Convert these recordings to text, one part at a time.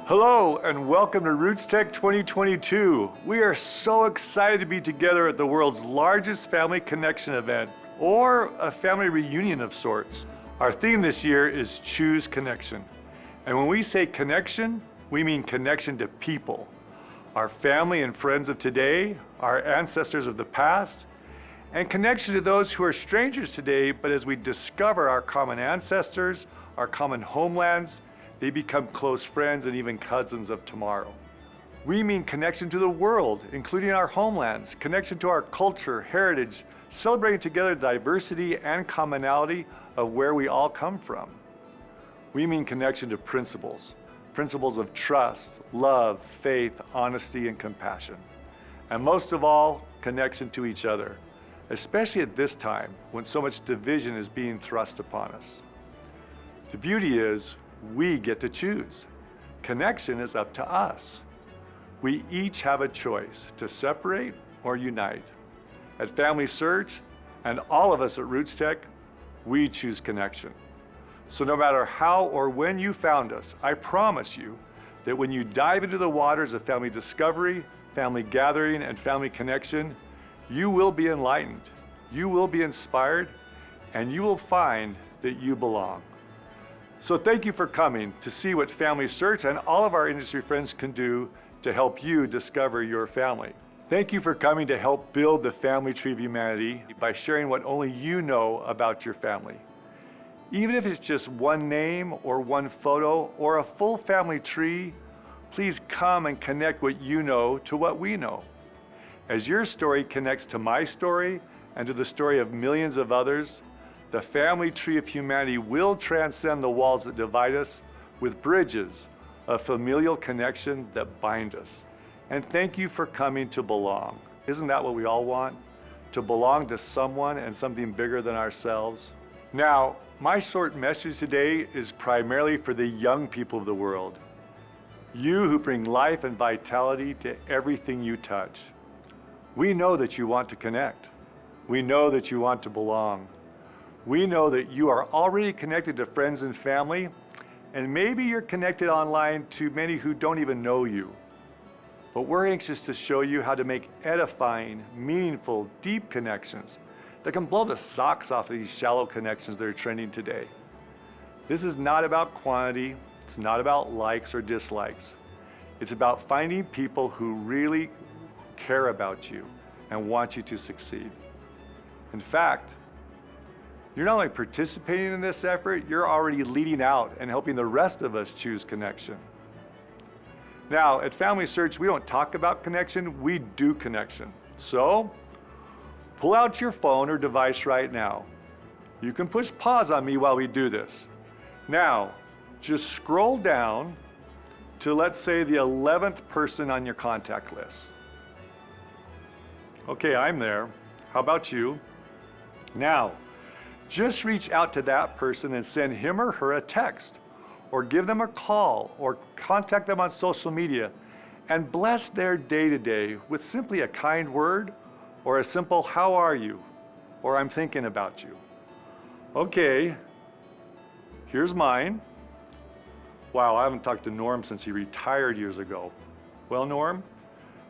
Hello and welcome to RootsTech 2022. We are so excited to be together at the world's largest family connection event, or a family reunion of sorts. Our theme this year is Choose Connection. And when we say connection, we mean connection to people. Our family and friends of today, our ancestors of the past, and connection to those who are strangers today, but as we discover our common ancestors, our common homelands, they become close friends and even cousins of tomorrow. We mean connection to the world, including our homelands, connection to our culture, heritage, celebrating together diversity and commonality of where we all come from. We mean connection to principles of trust, love, faith, honesty, and compassion. And most of all, connection to each other, especially at this time when so much division is being thrust upon us. The beauty is, we get to choose. Connection is up to us. We each have a choice to separate or unite. At FamilySearch, and all of us at RootsTech, we choose connection. So no matter how or when you found us, I promise you that when you dive into the waters of family discovery, family gathering, and family connection, you will be enlightened, you will be inspired, and you will find that you belong. So thank you for coming to see what FamilySearch and all of our industry friends can do to help you discover your family. Thank you for coming to help build the family tree of humanity by sharing what only you know about your family. Even if it's just one name or one photo or a full family tree, please come and connect what you know to what we know. As your story connects to my story and to the story of millions of others, the family tree of humanity will transcend the walls that divide us with bridges of familial connection that bind us. And thank you for coming to belong. Isn't that what we all want? To belong to someone and something bigger than ourselves? Now, my short message today is primarily for the young people of the world. You who bring life and vitality to everything you touch. We know that you want to connect. We know that you want to belong. We know that you are already connected to friends and family, and maybe you're connected online to many who don't even know you. But we're anxious to show you how to make edifying, meaningful, deep connections that can blow the socks off of these shallow connections that are trending today. This is not about quantity, it's not about likes or dislikes. It's about finding people who really care about you and want you to succeed. In fact, you're not only participating in this effort, you're already leading out and helping the rest of us choose connection. Now, at FamilySearch, we don't talk about connection, we do connection. So, pull out your phone or device right now. You can push pause on me while we do this. Now, just scroll down to, let's say, the 11th person on your contact list. Okay, I'm there. How about you? Now, just reach out to that person and send him or her a text, or give them a call, or contact them on social media, and bless their day-to-day with simply a kind word, or a simple, "How are you?" or "I'm thinking about you." Okay, here's mine. Wow, I haven't talked to Norm since he retired years ago. Well, Norm,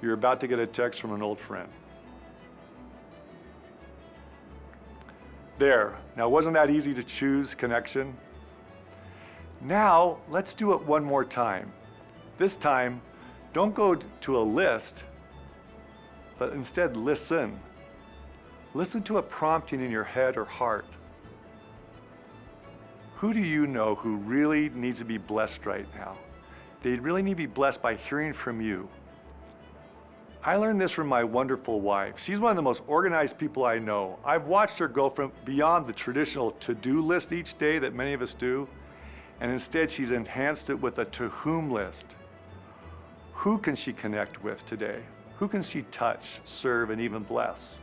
you're about to get a text from an old friend. There. Now, wasn't that easy to choose connection? Now, let's do it one more time. This time, don't go to a list, but instead listen. Listen to a prompting in your head or heart. Who do you know who really needs to be blessed right now? They really need to be blessed by hearing from you. I learned this from my wonderful wife. She's one of the most organized people I know. I've watched her go from beyond the traditional to-do list each day that many of us do, and instead she's enhanced it with a to-whom list. Who can she connect with today? Who can she touch, serve, and even bless?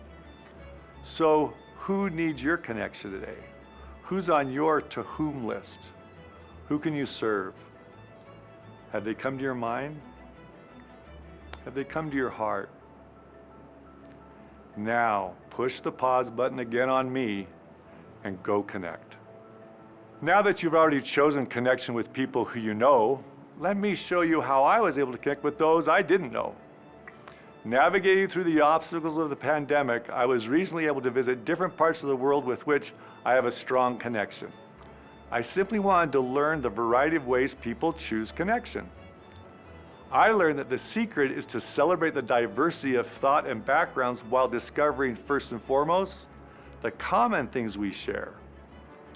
So, who needs your connection today? Who's on your to-whom list? Who can you serve? Have they come to your mind? Have they come to your heart? Now, push the pause button again on me and go connect. Now that you've already chosen connection with people who you know, let me show you how I was able to connect with those I didn't know. Navigating through the obstacles of the pandemic, I was recently able to visit different parts of the world with which I have a strong connection. I simply wanted to learn the variety of ways people choose connection. I learned that the secret is to celebrate the diversity of thought and backgrounds while discovering, first and foremost, the common things we share.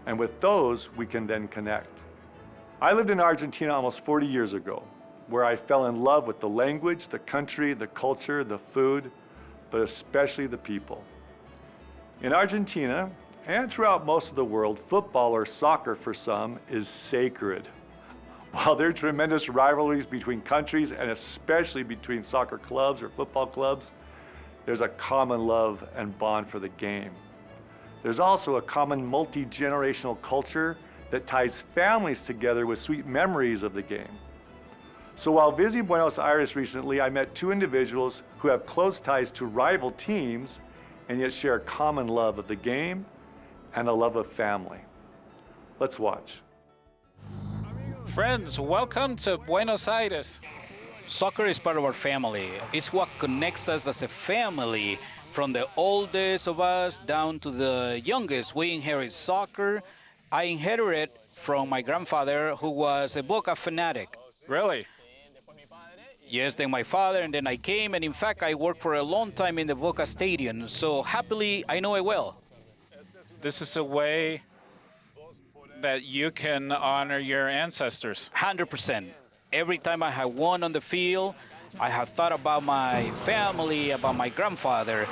And with those, we can then connect. I lived in Argentina almost 40 years ago, where I fell in love with the language, the country, the culture, the food, but especially the people. In Argentina, and throughout most of the world, football or soccer for some is sacred. While there are tremendous rivalries between countries and especially between soccer clubs or football clubs, there's a common love and bond for the game. There's also a common multi-generational culture that ties families together with sweet memories of the game. So while visiting Buenos Aires recently, I met two individuals who have close ties to rival teams and yet share a common love of the game and a love of family. Let's watch. Friends, welcome to Buenos Aires. Soccer is part of our family. It's what connects us as a family, from the oldest of us down to the youngest. We inherit soccer. I inherited it from my grandfather, who was a Boca fanatic. Really? Yes, then my father, and then I came, and in fact, I worked for a long time in the Boca Stadium, so happily, I know it well. This is a way that you can honor your ancestors. 100%. Every time I have won on the field, I have thought about my family, about my grandfather.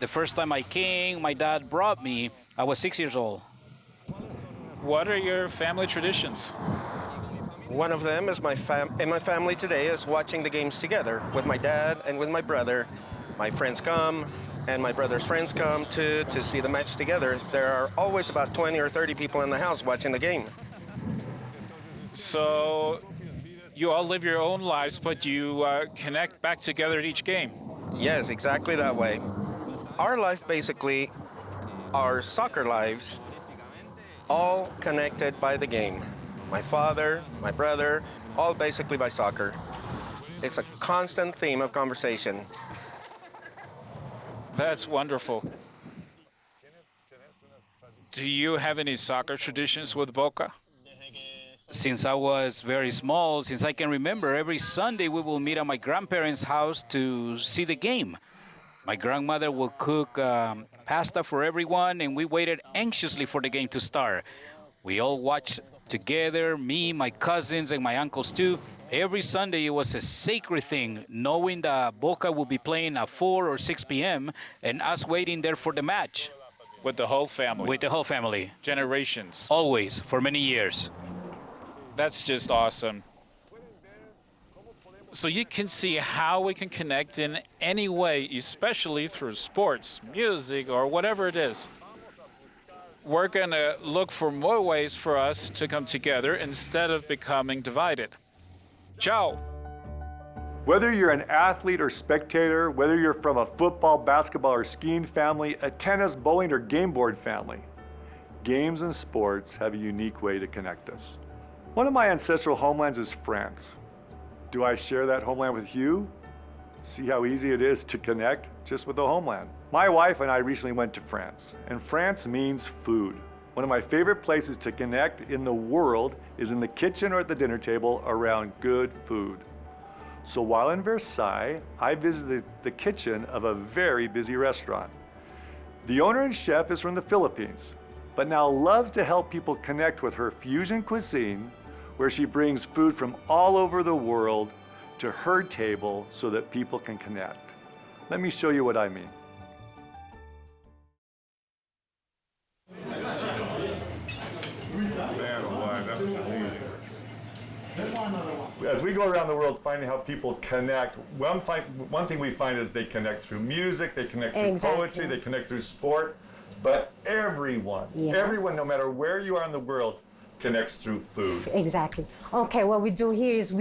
The first time I came, my dad brought me. I was 6 years old. What are your family traditions? One of them is my family today is watching the games together with my dad and with my brother. My friends come, and my brother's friends come to see the match together. There are always about 20 or 30 people in the house watching the game. So you all live your own lives, but you connect back together at each game. Yes, exactly that way. Our life, basically, our soccer lives, all connected by the game. My father, my brother, all basically by soccer. It's a constant theme of conversation. That's wonderful. Do you have any soccer traditions with Boca? Since I was very small, since I can remember, every Sunday we will meet at my grandparents' house to see the game. My grandmother will cook pasta for everyone, and we waited anxiously for the game to start. We all watched together, me, my cousins, and my uncles too. Every Sunday it was a sacred thing, knowing that Boca would be playing at 4 or 6 p.m. and us waiting there for the match. With the whole family? With the whole family. Generations? Always, for many years. That's just awesome. So you can see how we can connect in any way, especially through sports, music, or whatever it is. We're going to look for more ways for us to come together instead of becoming divided. Ciao. Whether you're an athlete or spectator, whether you're from a football, basketball, or skiing family, a tennis, bowling, or game board family, games and sports have a unique way to connect us. One of my ancestral homelands is France. Do I share that homeland with you? See how easy it is to connect just with the homeland. My wife and I recently went to France, and France means food. One of my favorite places to connect in the world is in the kitchen or at the dinner table around good food. So while in Versailles, I visited the kitchen of a very busy restaurant. The owner and chef is from the Philippines, but now loves to help people connect with her fusion cuisine, where she brings food from all over the world to her table so that people can connect. Let me show you what I mean. As we go around the world finding how people connect, one thing we find is they connect through music, they connect through poetry, they connect through sport, but everyone, no matter where you are in the world, connects through food. Exactly. Okay, what we do here is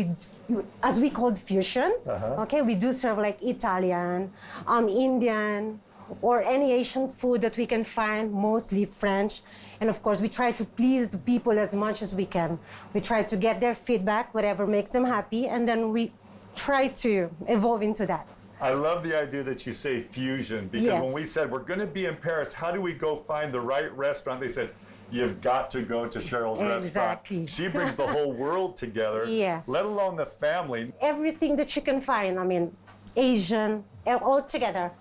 as we call fusion, okay, we do serve like Italian, Indian, or any Asian food that we can find, mostly French. And of course, we try to please the people as much as we can. We try to get their feedback, whatever makes them happy, and then we try to evolve into that. I love the idea that you say fusion, because Yes. when we said we're going to be in Paris, how do we go find the right restaurant? They said, you've got to go to Cheryl's Exactly. restaurant. She brings the whole world together, Yes. let alone the family. Everything that you can find, I mean, Asian, all together.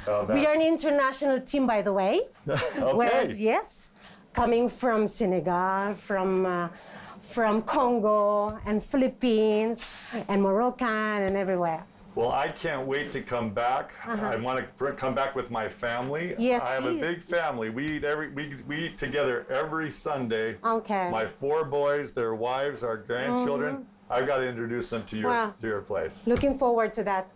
Oh, We are an that's- international team, by the way. Okay. Whereas, yes, coming from Senegal, from Congo, and Philippines, and Moroccan, and everywhere. Well, I can't wait to come back. I want to come back with my family. Yes, I have please. a big family. We eat together every Sunday. Okay. My 4 boys, their wives, our grandchildren. I've got to introduce them to Wow. your place. Looking forward to that.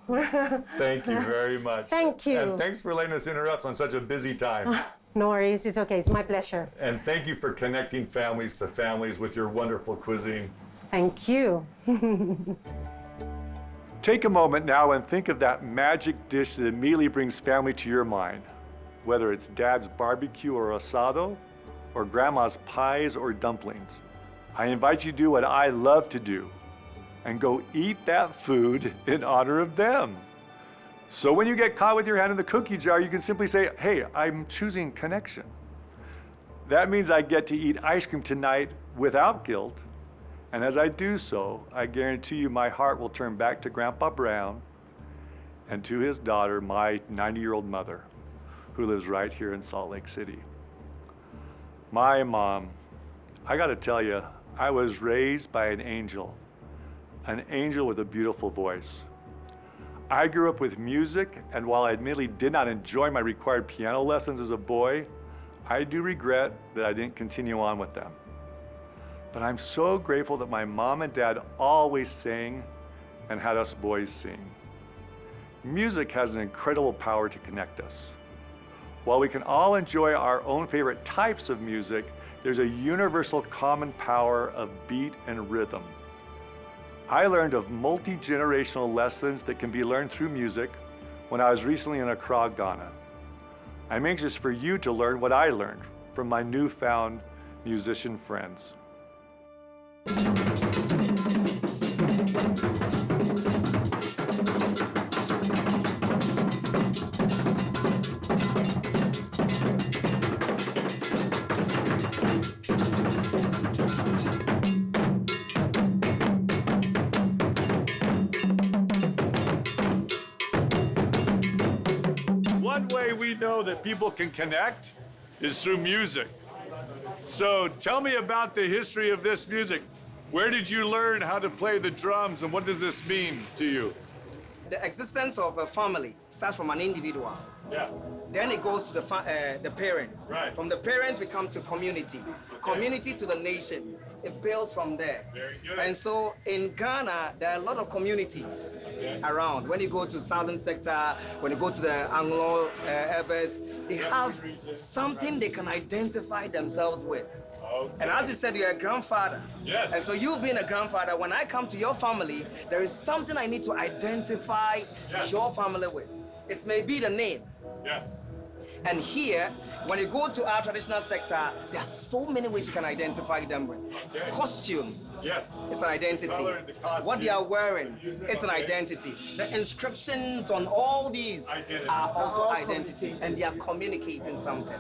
Thank you very much. Thank you. And thanks for letting us interrupt on such a busy time. No worries, it's okay, it's my pleasure. And thank you for connecting families to families with your wonderful cuisine. Thank you. Take a moment now and think of that magic dish that immediately brings family to your mind. Whether it's Dad's barbecue or asado, or Grandma's pies or dumplings. I invite you to do what I love to do and go eat that food in honor of them. So when you get caught with your hand in the cookie jar, you can simply say, hey, I'm choosing connection. That means I get to eat ice cream tonight without guilt. And as I do so, I guarantee you my heart will turn back to Grandpa Brown and to his daughter, my 90-year-old mother, who lives right here in Salt Lake City. My mom, I gotta tell you, I was raised by an angel with a beautiful voice. I grew up with music, and while I admittedly did not enjoy my required piano lessons as a boy, I do regret that I didn't continue on with them. But I'm so grateful that my mom and dad always sang and had us boys sing. Music has an incredible power to connect us. While we can all enjoy our own favorite types of music, there's a universal common power of beat and rhythm. I learned of multi-generational lessons that can be learned through music when I was recently in Accra, Ghana. I'm anxious for you to learn what I learned from my newfound musician friends. One way we know that people can connect is through music. So tell me about the history of this music. Where did you learn how to play the drums, and what does this mean to you? The existence of a family starts from an individual. Yeah. Then it goes to the parent. Right. From the parent, we come to community. Community to the nation. It builds from there. Very good. And so in Ghana, there are a lot of communities around. When you go to Southern Sector, when you go to the Anglo Herbers, they have something they can identify themselves with. Okay. And as you said, you're a grandfather. Yes. And so you being a grandfather, when I come to your family, there is something I need to identify Yes. your family with. It may be the name. Yes. And here, when you go to our traditional sector, there are so many ways you can identify them with. Okay. Costume, Yes. it's an identity. Color in the costume. What they are wearing, Music, it's an okay. identity. The inscriptions on all these Identity. are also identity, and they are communicating something.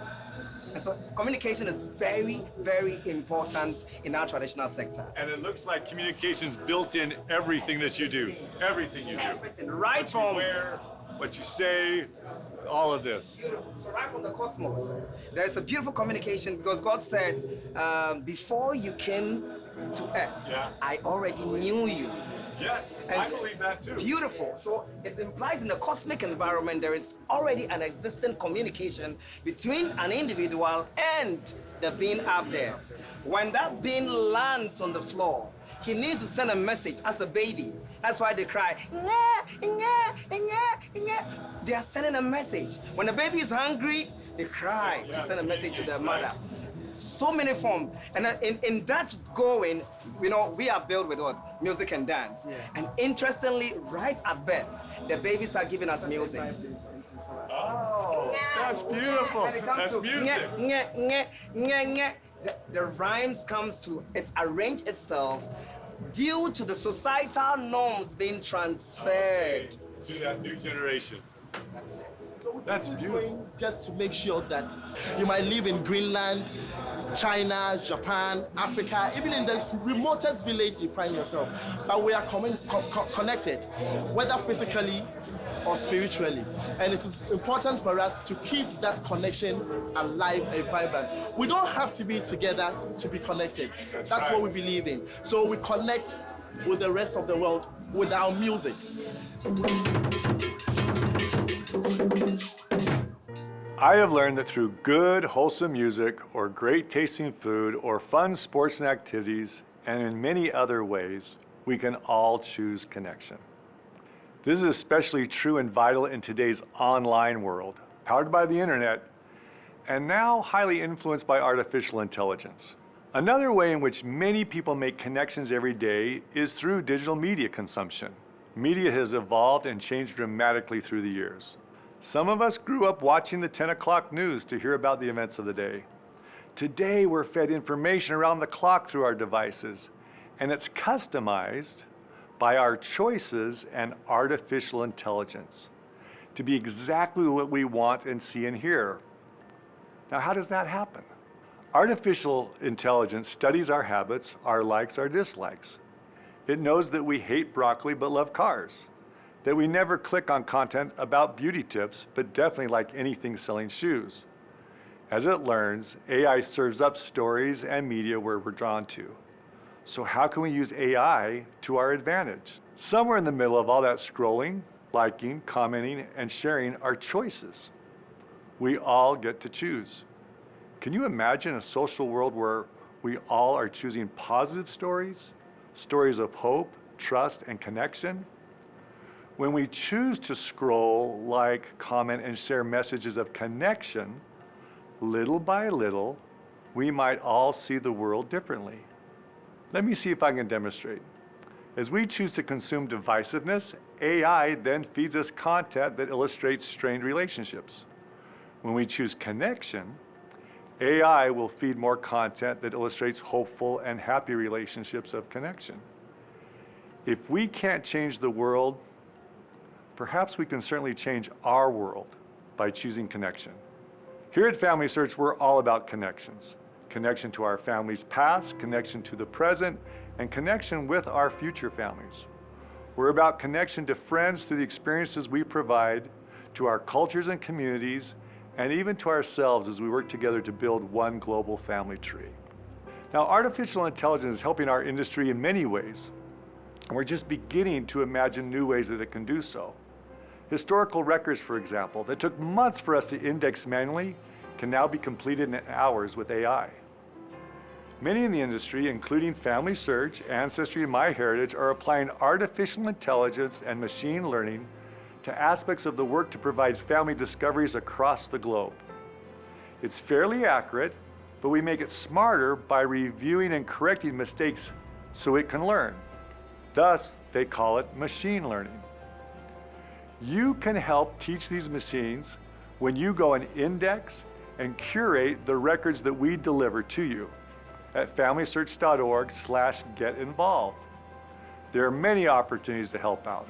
And so communication is very, very important in our traditional sector. And it looks like communication's built in everything that you do. Everything you do. Everything, right from Where, what you say, all of this. So right from the cosmos, there's a beautiful communication because God said, before you came to earth, Yeah. I already knew you. Yes, And I believe that too. Beautiful. So it implies in the cosmic environment there is already an existing communication between an individual and the being up there. When that being lands on the floor, he needs to send a message as a baby. That's why they cry. "Nye, nye, nye, nye." They are sending a message. When the baby is hungry, they cry to send a message to their mother. So many forms. And in that going, you know, we are built with what? Music and dance. And interestingly, right at birth, the baby start giving us music. Oh, That's beautiful. When it comes That's to music. the rhymes comes to it's arranged itself due to the societal norms being transferred. To that new generation. That's That's beautiful. Just to make sure that you might live in Greenland, China, Japan, Africa, even in the remotest village you find yourself. But we are connected, whether physically or spiritually. And it is important for us to keep that connection alive and vibrant. We don't have to be together to be connected. That's what we believe in. So we connect with the rest of the world with our music. I have learned that through good, wholesome music, or great tasting food, or fun sports and activities, and in many other ways, we can all choose connection. This is especially true and vital in today's online world, powered by the internet, and now highly influenced by artificial intelligence. Another way in which many people make connections every day is through digital media consumption. Media has evolved and changed dramatically through the years. Some of us grew up watching the 10 o'clock news to hear about the events of the day. Today, we're fed information around the clock through our devices, and it's customized by our choices and artificial intelligence to be exactly what we want and see and hear. Now, how does that happen? Artificial intelligence studies our habits, our likes, our dislikes. It knows that we hate broccoli but love cars, that we never click on content about beauty tips but definitely like anything selling shoes. As it learns, AI serves up stories and media where we're drawn to. So how can we use AI to our advantage? Somewhere in the middle of all that scrolling, liking, commenting, and sharing are choices. We all get to choose. Can you imagine a social world where we all are choosing positive stories, stories of hope, trust, and connection? When we choose to scroll, like, comment, and share messages of connection, little by little, we might all see the world differently. Let me see if I can demonstrate. As we choose to consume divisiveness, AI then feeds us content that illustrates strained relationships. When we choose connection, AI will feed more content that illustrates hopeful and happy relationships of connection. If we can't change the world, perhaps we can certainly change our world by choosing connection. Here at FamilySearch, we're all about connections. Connection to our family's past, connection to the present, and connection with our future families. We're about connection to friends through the experiences we provide, to our cultures and communities, and even to ourselves as we work together to build one global family tree. Now, artificial intelligence is helping our industry in many ways, and we're just beginning to imagine new ways that it can do so. Historical records, for example, that took months for us to index manually can now be completed in hours with AI. Many in the industry, including FamilySearch, Ancestry, and MyHeritage, are applying artificial intelligence and machine learning to aspects of the work to provide family discoveries across the globe. It's fairly accurate, but we make it smarter by reviewing and correcting mistakes so it can learn. Thus, they call it machine learning. You can help teach these machines when you go and index and curate the records that we deliver to you at familysearch.org/get-involved. There are many opportunities to help out.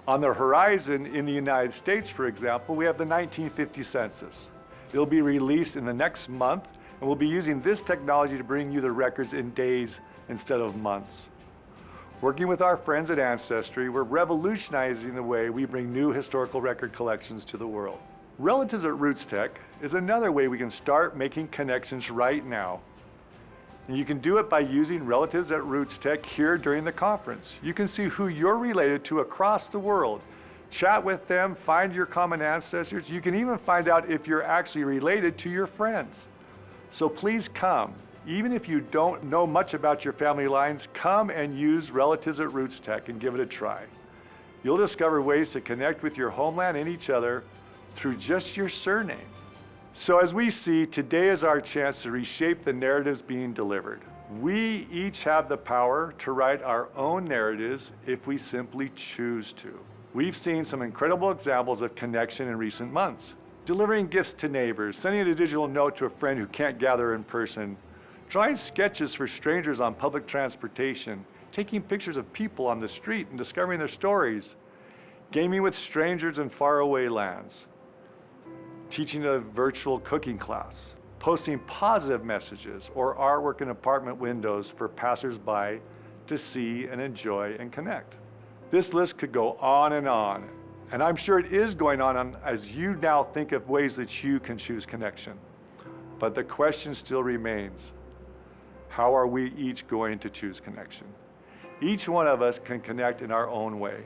On the horizon in the United States, for example, we have the 1950 census. It'll be released in the next month, and we'll be using this technology to bring you the records in days instead of months. Working with our friends at Ancestry, we're revolutionizing the way we bring new historical record collections to the world. Relatives at RootsTech is another way we can start making connections right now. And you can do it by using Relatives at RootsTech here during the conference. You can see who you're related to across the world, chat with them, find your common ancestors. You can even find out if you're actually related to your friends. So please come. Even if you don't know much about your family lines, come and use Relatives at RootsTech and give it a try. You'll discover ways to connect with your homeland and each other through just your surname. So as we see, today is our chance to reshape the narratives being delivered. We each have the power to write our own narratives if we simply choose to. We've seen some incredible examples of connection in recent months. delivering gifts to neighbors, sending a digital note to a friend who can't gather in person, drawing sketches for strangers on public transportation, taking pictures of people on the street and discovering their stories, gaming with strangers in faraway lands, teaching a virtual cooking class, posting positive messages or artwork in apartment windows for passersby to see and enjoy and connect. This list could go on, and I'm sure it is going on as you now think of ways that you can choose connection. But the question still remains, how are we each going to choose connection? Each one of us can connect in our own way.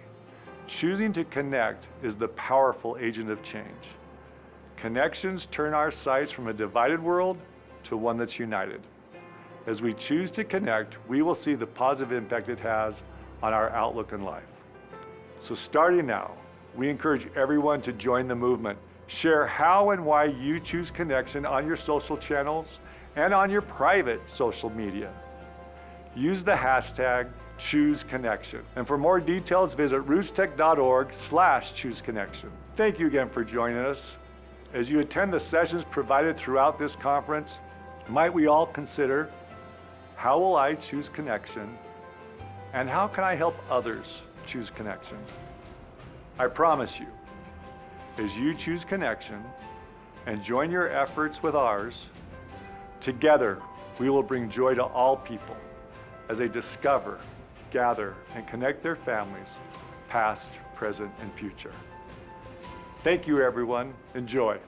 Choosing to connect is the powerful agent of change. Connections turn our sights from a divided world to one that's united. As we choose to connect, we will see the positive impact it has on our outlook in life. So starting now, we encourage everyone to join the movement. Share how and why you choose connection on your social channels and on your private social media. Use the hashtag #ChooseConnection. And for more details, visit rootstech.org/chooseconnection. Thank you again for joining us. As you attend the sessions provided throughout this conference, might we all consider, how will I choose connection? And how can I help others choose connection? I promise you, as you choose connection and join your efforts with ours, together we will bring joy to all people as they discover, gather, and connect their families, past, present, and future. Thank you, everyone. Enjoy.